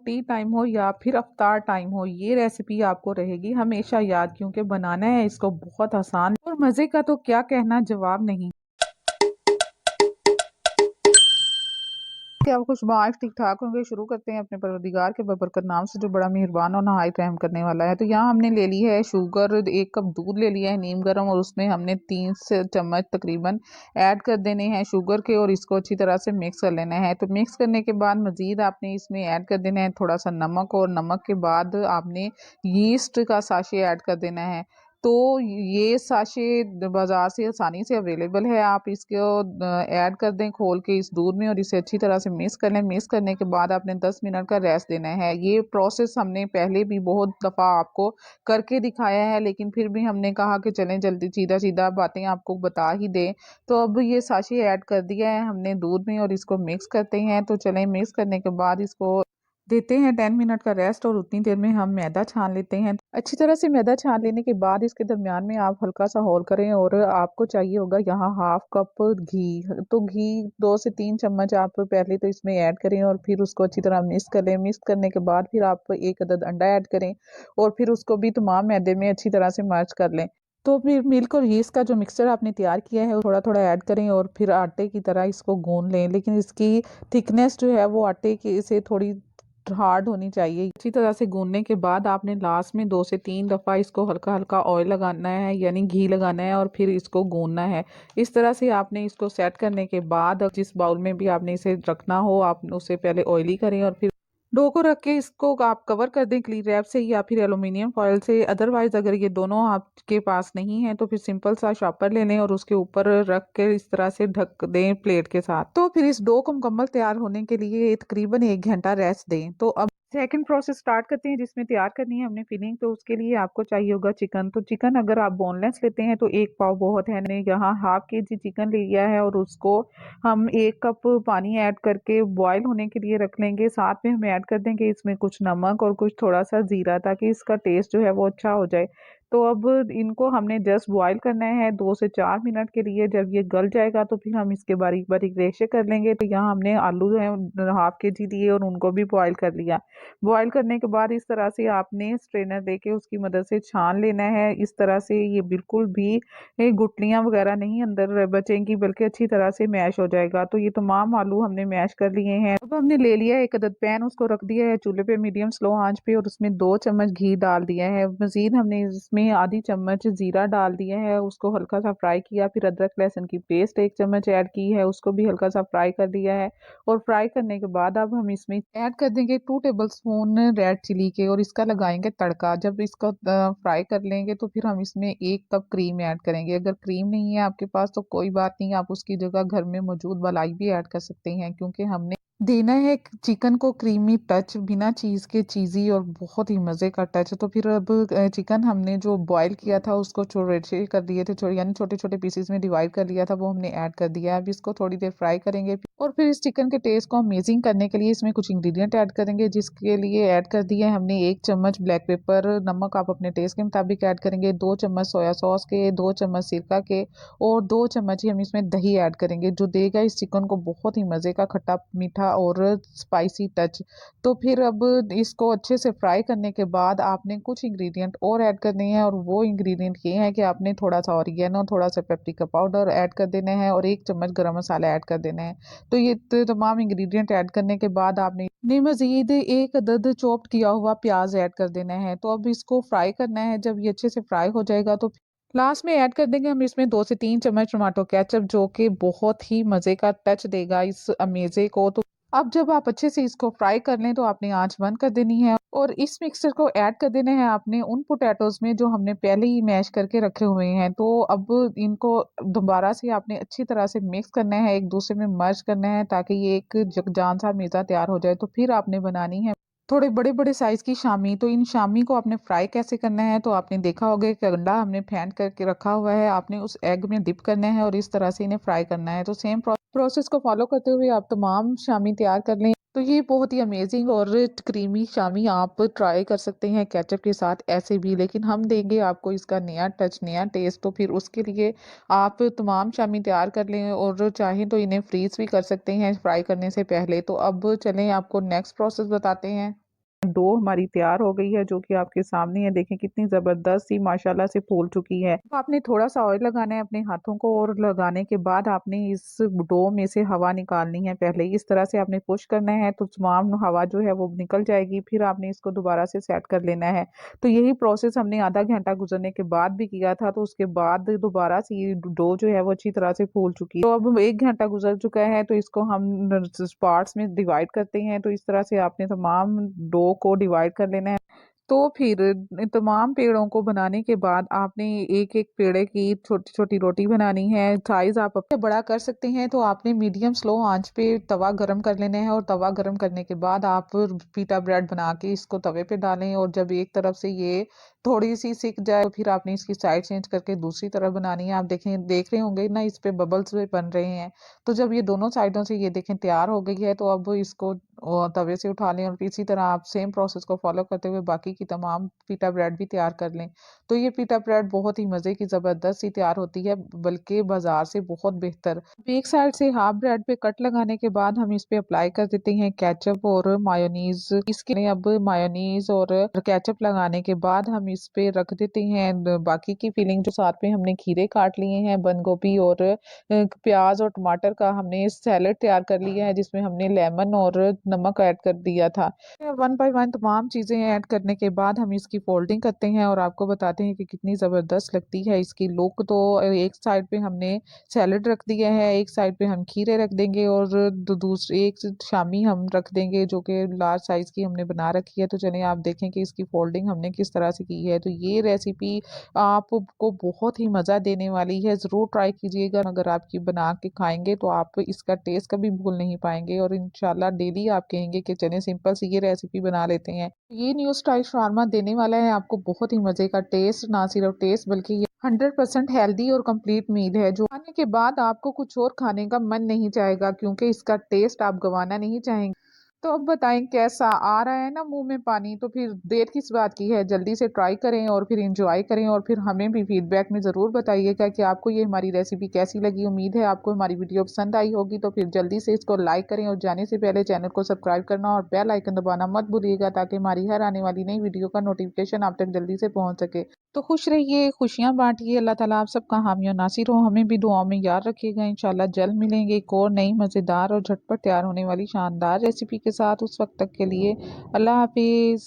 T time हो या फिर अफ्तार टाइम हो, ये रेसिपी आपको रहेगी हमेशा याद, क्योंकि बनाना है इसको बहुत आसान और मज़े का तो क्या कहना जवाब नहीं। क्या कुछ बात ठीक ठाक होंगे। शुरू करते हैं अपने परवरदिगार के बरकत नाम से जो बड़ा मेहरबान और नहायत रहम करने वाला है। तो यहाँ हमने ले ली है शुगर, 1 कप दूध ले लिया है नीम गर्म, और उसमें हमने 3 से चम्मच तकरीबन ऐड कर देने हैं शुगर के, और इसको अच्छी तरह से मिक्स कर लेना है। तो मिक्स करने के बाद मजीद आपने इसमें ऐड कर देना है थोड़ा सा नमक, और नमक के बाद आपने यीस्ट का साशे ऐड कर देना है। तो ये साशे बाजार से आसानी से अवेलेबल है, आप इसको ऐड कर दें खोल के इस दूध में, और इसे अच्छी तरह से मिक्स कर लें। मिक्स करने के बाद आपने 10 मिनट का रेस्ट देना है। ये प्रोसेस हमने पहले भी बहुत दफ़ा आपको करके दिखाया है, लेकिन फिर भी हमने कहा कि चलें जल्दी सीधा सीधा बातें आपको बता ही दें। तो अब ये साशे ऐड कर दिया है हमने दूध में, और इसको मिक्स करते हैं। तो चलें मिक्स करने के बाद इसको देते हैं 10 मिनट का रेस्ट, और उतनी देर में हम मैदा छान लेते हैं। अच्छी तरह से मैदा छान लेने के बाद इसके दरमियान में आप हल्का सा होल करें, और आपको चाहिए होगा यहाँ हाफ कप घी। तो घी 2 से 3 चम्मच आप पहले तो इसमें ऐड करें, और फिर उसको अच्छी तरह मिक्स कर लें। मिक्स करने के बाद फिर आप 1 अदद अंडा ऐड करें, और फिर उसको भी तमाम मैदे में अच्छी तरह से मर्ज कर लें। तो फिर मिल्क और यीस्ट का जो मिक्सचर आपने तैयार किया है वो थोड़ा थोड़ा ऐड करें, और फिर आटे की तरह इसको गूंद लें। लेकिन इसकी थिकनेस जो है वो आटे की से थोड़ी हार्ड होनी चाहिए। अच्छी तरह से गूंदने के बाद आपने लास्ट में 2 से 3 दफ़ा इसको हल्का हल्का ऑयल लगाना है, यानी घी लगाना है, और फिर इसको गूंदना है। इस तरह से आपने इसको सेट करने के बाद अब जिस बाउल में भी आपने इसे रखना हो, आप उसे पहले ऑयली करें, और फिर डो को रख के इसको आप कवर कर दें क्लीन रैप से या फिर एलुमिनियम फॉयल से। अदरवाइज अगर ये दोनों आपके पास नहीं है तो फिर सिंपल सा शॉपर ले लें, और उसके ऊपर रख के इस तरह से ढक दें प्लेट के साथ। तो फिर इस डो को मुकम्मल तैयार होने के लिए तकरीबन 1 घंटा रेस्ट दें। तो अब सेकंड प्रोसेस स्टार्ट करते हैं, जिसमें तैयार करनी है हमने फिलिंग। तो उसके लिए आपको चाहिए होगा चिकन। तो चिकन अगर आप बोनलेस लेते हैं तो 1 पाव बहुत है। मैंने यहाँ हाफ के जी चिकन ले लिया है, और उसको हम 1 कप पानी ऐड करके बॉईल होने के लिए रख लेंगे। साथ में हम ऐड कर देंगे इसमें कुछ नमक और कुछ थोड़ा सा जीरा, ताकि इसका टेस्ट जो है वो अच्छा हो जाए। तो अब इनको हमने जस्ट बॉईल करना है 2 से 4 मिनट के लिए। जब ये गल जाएगा तो फिर हम इसके बारीक बारीक रेशे कर लेंगे। तो यहाँ हमने आलू है हाफ के जी लिए, और उनको भी बॉईल कर लिया। बॉईल करने के बाद इस तरह से आपने स्ट्रेनर लेके उसकी मदद से छान लेना है। इस तरह से ये बिल्कुल भी गुठलियां वगैरह नहीं अंदर बचेंगी, बल्कि अच्छी तरह से मैश हो जाएगा। तो ये तमाम आलू हमने मैश कर लिए हैं। अब हमने ले लिया 1 अदद पैन, उसको रख दिया है चूल्हे पे मीडियम स्लो आंच पे, और उसमें 2 चम्मच घी डाल दिया है। मजीद हमने इसमें आधी चम्मच जीरा डाल दिया है, उसको हल्का सा फ्राई किया। फिर अदरक लहसुन की पेस्ट 1 चम्मच ऐड की है, उसको भी हल्का सा फ्राई कर दिया है। और फ्राई करने के बाद अब हम इसमें ऐड कर देंगे 2 टेबल स्पून रेड चिली के, और इसका लगाएंगे तड़का। जब इसको फ्राई कर लेंगे तो फिर हम इसमें 1 कप क्रीम ऐड करेंगे। अगर क्रीम नहीं है आपके पास तो कोई बात नहीं, आप उसकी जगह घर में मौजूद मलाई भी ऐड कर सकते हैं, क्योंकि हमने देना है चिकन को क्रीमी टच, बिना चीज़ के चीज़ी और बहुत ही मज़े का टच। तो फिर अब चिकन हमने जो बॉईल किया था उसको छोटे कर दिए थे, यानी छोटे छोटे पीसेस में डिवाइड कर लिया था, वो हमने ऐड कर दिया है। अब इसको थोड़ी देर फ्राई करेंगे, और फिर इस चिकन के टेस्ट को अमेजिंग करने के लिए इसमें कुछ इंग्रेडिएंट ऐड करेंगे, जिसके लिए ऐड कर दिया है हमने 1 चम्मच ब्लैक पेपर। नमक आप अपने टेस्ट के मुताबिक ऐड करेंगे। 2 चम्मच सोया सॉस के, 2 चम्मच सिरका के, और 2 चम्मच ही हम इसमें दही ऐड करेंगे, जो देगा इस चिकन को बहुत ही मज़े का खट्टा मीठा और स्पाइसी टच। तो फिर अब इसको अच्छे से फ्राई करने के बाद आपने कुछ इंग्रेडिएंट और ऐड करने हैं, और वो इंग्रेडिएंट ये है कि आपने थोड़ा सा ऑरिगेनो, थोड़ा सा पेपरिका पाउडर ऐड कर देना है, और 1 चम्मच गरम मसाला ऐड कर देना है। तो ये तमाम इंग्रेडिएंट ऐड करने के बाद आपने मजीद 1 अदद चॉप किया हुआ प्याज ऐड कर देना है। तो अब इसको फ्राई करना है। जब ये अच्छे से फ्राई हो जाएगा तो लास्ट में ऐड कर देंगे हम इसमें 2 से 3 चम्मच टमाटो केचप, जो कि बहुत ही मज़े का टच देगा इस अमेज़े को। तो अब जब आप अच्छे से इसको फ्राई कर लें तो आपने आंच बंद कर देनी है, और इस मिक्सचर को ऐड कर देना है आपने उन पोटैटोज में जो हमने पहले ही मैश करके रखे हुए हैं। तो अब इनको दोबारा से आपने अच्छी तरह से मिक्स करना है, एक दूसरे में मर्ज करना है, ताकि ये एक जगजान सा मेज़ा तैयार हो जाए। तो फिर आपने बनानी है थोड़े बड़े-बड़े साइज़ की शामी। तो इन शामी को आपने फ्राई कैसे करना है, तो आपने देखा होगा कि अंडा हमने फेंट करके रखा हुआ है, आपने उस एग में डिप करना है और इस तरह से इन्हें फ्राई करना है। तो सेम प्रोसेस को फॉलो करते हुए आप तमाम शामी तैयार कर लें। तो ये बहुत ही अमेजिंग और क्रीमी शामी आप ट्राई कर सकते हैं केचप के साथ ऐसे भी, लेकिन हम देंगे आपको इसका नया टच, नया टेस्ट। तो फिर उसके लिए आप तमाम शामी तैयार कर लें, और चाहें तो इन्हें फ्रीज़ भी कर सकते हैं फ्राई करने से पहले। तो अब चलें आपको नेक्स्ट प्रोसेस बताते हैं। डो हमारी तैयार हो गई है, जो कि आपके सामने है। देखें कितनी जबरदस्त सी माशाल्लाह से फूल चुकी है। तो आपने थोड़ा सा ऑयल लगाना है अपने हाथों को, और लगाने के बाद आपने इस डो में से हवा निकालनी है। पहले ही इस तरह से आपने पुश करना है तो तमाम हवा जो है वो निकल जाएगी। फिर आपने इसको दोबारा से सेट कर लेना है। तो यही प्रोसेस हमने आधा घंटा गुजरने के बाद भी किया था। तो उसके बाद दोबारा से ये डो जो है वो अच्छी तरह से फूल चुकी है। तो अब 1 घंटा गुजर चुका है, तो इसको हम पार्ट्स में डिवाइड करते हैं। तो इस तरह से आपने तमाम डो को डिवाइड कर लेना है। तो फिर तमाम पेड़ों को बनाने के बाद आपने एक एक पेड़े की छोटी छोटी रोटी बनानी है। साइज आप अपने बड़ा कर सकते हैं। तो आपने मीडियम स्लो आंच पे तवा गरम कर लेना है, और तवा गरम करने के बाद आप पीटा ब्रेड बना के इसको तवे पे डालें। और जब एक तरफ से ये थोड़ी सी सिक जाए तो फिर आपने इसकी साइड चेंज करके दूसरी तरफ बनानी है। आप देख रहे होंगे ना, इस पे बबल्स भी बन रहे हैं। तो जब ये दोनों साइडों से ये देखें तैयार हो गई है, तो अब इसको तवे से उठा लें। और इसी तरह आप सेम प्रोसेस को फॉलो करते हुए बाकी की तमाम पीटा ब्रेड भी तैयार कर लें। तो ये पीटा ब्रेड बहुत ही मज़े की ज़बरदस्त सी तैयार होती है, बल्कि बाजार से बहुत बेहतर। एक साइड से हाफ ब्रेड पे कट लगाने के बाद हम इस पे अप्लाई कर देते हैं केचप और मायोनीज। इसके लिए अब मायोनीज और केचप लगाने के बाद हम इस पे रख देते हैं बाकी की फिलिंग। जो साथ में हमने खीरे काट लिए हैं, बंद गोभी और प्याज और टमाटर का हमने सैलेड तैयार कर लिया है, जिसमें हमने लेमन और नमक ऐड कर दिया था। वन बाय वन तमाम चीज़ें ऐड करने के बाद हम इसकी फोल्डिंग करते हैं और आपको बताते हैं कि कितनी ज़बरदस्त लगती है इसकी लुक। तो एक साइड पे हमने सैलेड रख दिया है, एक साइड पे हम खीरे रख देंगे, और दूसरी एक शामी हम रख देंगे जो कि लार्ज साइज़ की हमने बना रखी है। तो चलिए आप देखें कि इसकी फोल्डिंग हमने किस तरह से की है। तो ये रेसिपी आपको बहुत ही मज़ा देने वाली है। ज़रूर ट्राई कीजिएगा। अगर आपकी बना के खाएंगे तो आप इसका टेस्ट कभी भूल नहीं पाएंगे, और इंशाल्लाह डेली आप कहेंगे कि चने सिंपल सी ये रेसिपी बना लेते हैं। ये न्यू स्टाइल शावरमा देने वाला है आपको बहुत ही मज़े का टेस्ट। ना सिर्फ टेस्ट बल्कि ये 100% हेल्दी और कंप्लीट मील है, जो खाने के बाद आपको कुछ और खाने का मन नहीं चाहेगा, क्योंकि इसका टेस्ट आप गंवाना नहीं चाहेंगे। तो अब बताएं कैसा आ रहा है ना मुंह में पानी। तो फिर देर किस बात की है, जल्दी से ट्राई करें और फिर एंजॉय करें, और फिर हमें भी फीडबैक में ज़रूर बताइएगा कि आपको ये हमारी रेसिपी कैसी लगी। उम्मीद है आपको हमारी वीडियो पसंद आई होगी। तो फिर जल्दी से इसको लाइक करें, और जाने से पहले चैनल को सब्सक्राइब करना और बेल आइकन दबाना मत भूलिएगा, ताकि हमारी हर आने वाली नई वीडियो का नोटिफिकेशन आप तक जल्दी से पहुँच सके। तो खुश रहिए, खुशियाँ बांटिए। अल्लाह ताला आप सबका हामी और नासिर हो। हमें भी दुआओं में याद रखिएगा। इंशाल्लाह जल्द मिलेंगे एक और नई मज़ेदार और झटपट तैयार होने वाली शानदार रेसिपी के साथ। उस वक्त तक के लिए अल्लाह हाफिज़।